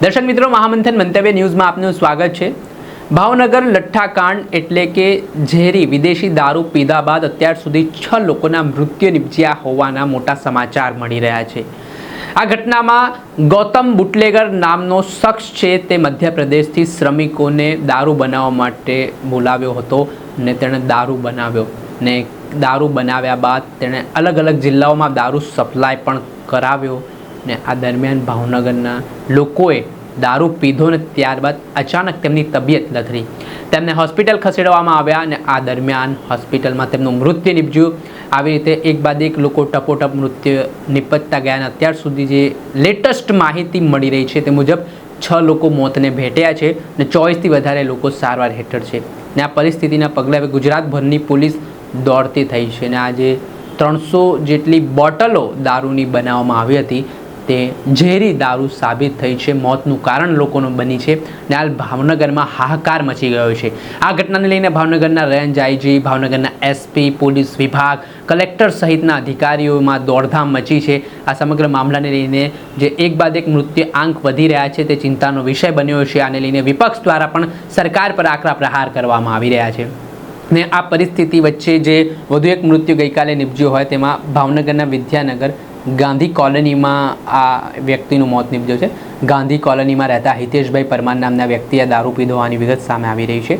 દર્શક મિત્રો, મહામંથન મંતવ્ય ન્યૂઝમાં આપનું સ્વાગત છે। ભાવનગર લઠ્ઠાકાંડ એટલે કે ઝેરી વિદેશી દારૂ પીધા બાદ અત્યાર સુધી 6 લોકોના મૃત્યુ નિપજ્યા હોવાના મોટા સમાચાર મળી રહ્યા છે। આ ઘટનામાં ગૌતમ બુટલેગર નામનો શખ્સ છે તે મધ્યપ્રદેશથી શ્રમિકોને દારૂ બનાવવા માટે બોલાવ્યો હતો ને તેણે દારૂ બનાવ્યો ને દારૂ બનાવ્યા બાદ તેણે અલગ અલગ જિલ્લાઓમાં દારૂ સપ્લાય પણ કરાવ્યો ને આ દરમિયાન ભાવનગરના લોકોએ દારૂ પીધો ને ત્યારબાદ અચાનક તેમની તબિયત લથડી, તેમને હોસ્પિટલ ખસેડવામાં આવ્યા અને આ દરમિયાન હોસ્પિટલમાં તેમનું મૃત્યુ નિપજ્યું। આવી રીતે એક બાદ એક લોકો ટપોટપ મૃત્યુ નિપજતા ગયા અને અત્યાર સુધી જે લેટેસ્ટ માહિતી મળી રહી છે તે મુજબ 6 લોકો મોતને ભેટ્યા છે અને 24થી વધારે લોકો સારવાર હેઠળ છે ને આ પરિસ્થિતિના પગલે હવે ગુજરાતભરની પોલીસ દોડતી થઈ છે અને આજે 300 જેટલી બોટલો દારૂની બનાવવામાં આવી હતી તે ઝેરી દારૂ સાબિત થઈ છે। મોતનું કારણ લોકોનું બની છે ને હાલ ભાવનગરમાં હાહાકાર મચી ગયો છે। આ ઘટનાને લઈને ભાવનગરના રેન્જ આઈજી, ભાવનગરના એસપી, પોલીસ વિભાગ, કલેક્ટર સહિતના અધિકારીઓમાં દોડધામ મચી છે। આ સમગ્ર મામલાને લઈને જે એક બાદ એક મૃત્યુ આંક વધી રહ્યા છે તે ચિંતાનો વિષય બન્યો છે। આને લઈને વિપક્ષ દ્વારા પણ સરકાર પર આકરા પ્રહાર કરવામાં આવી રહ્યા છે ને આ પરિસ્થિતિ વચ્ચે જે વધુ એક મૃત્યુ ગઈકાલે નિપજ્યું હોય તેમાં ભાવનગરના વિદ્યાનગર ગાંધી કોલોનીમાં આ વ્યક્તિનું મોત નિપજ્યું છે। ગાંધી કોલોનીમાં રહેતા હિતેશભાઈ પરમાર નામના વ્યક્તિએ દારૂ પીધો હોવાની વિગત સામે આવી રહી છે।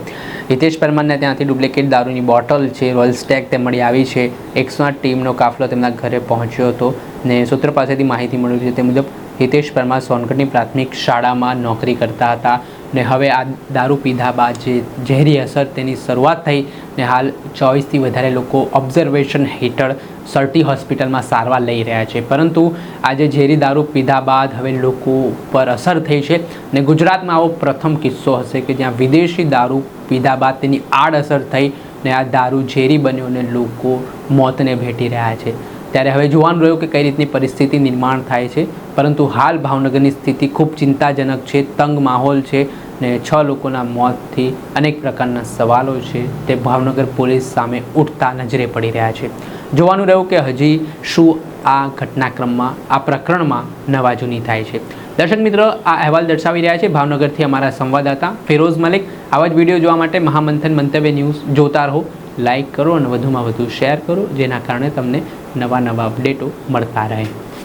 હિતેશ પરમારને ત્યાંથી ડુપ્લિકેટ દારૂની બોટલ છે, રોયલ સ્ટેક તે મળી આવી છે। 108 ટીમનો કાફલો તેમના ઘરે પહોંચ્યો હતો ને સૂત્રો પાસેથી માહિતી મળી છે તે મુજબ હિતેશ પરમાર સોનગઢની પ્રાથમિક શાળામાં નોકરી કરતા હતા ને હવે આ દારૂ પીધા બાદ જે ઝેરી અસર તેની શરૂઆત થઈ ને હાલ 24થી વધારે લોકો ઓબ્ઝર્વેશન હેઠળ સરટી હોસ્પિટલમાં સારવાર લઈ રહ્યા છે। પરંતુ આજે ઝેરી દારૂ પીધા બાદ હવે લોકો પર અસર થઈ છે ને ગુજરાતમાં આવો પ્રથમ કિસ્સો હશે કે જ્યાં વિદેશી દારૂ પીધા બાદ તેની આડઅસર થઈ ને આ દારૂ ઝેરી બન્યો અને લોકો મોતને ભેટી રહ્યા છે। ત્યારે હવે જોવાનું રહ્યું કે કઈ રીતની પરિસ્થિતિ નિર્માણ થાય છે, પરંતુ હાલ ભાવનગરની સ્થિતિ ખૂબ ચિંતાજનક છે, તંગ માહોલ છે ને 6 લોકોના મોતથી અનેક પ્રકારના સવાલો છે તે ભાવનગર પોલીસ સામે ઉઠતા નજરે પડી રહ્યા છે। જોવાનું રહ્યું કે હજી શું આ ઘટનાક્રમમાં, આ પ્રકરણમાં નવા જૂની થાય છે। દર્શક મિત્રો, આ અહેવાલ દર્શાવી રહ્યા છે ભાવનગરથી અમારા સંવાદદાતા ફિરોઝ મલિક। આવા જ વિડીયો જોવા માટે મહામંથન મંતવ્ય ન્યૂઝ જોતા રહો, લાઇક કરો અને વધુમાં વધુ શેર કરો, જેના કારણે તમને નવા અપડેટો મળતા રહે।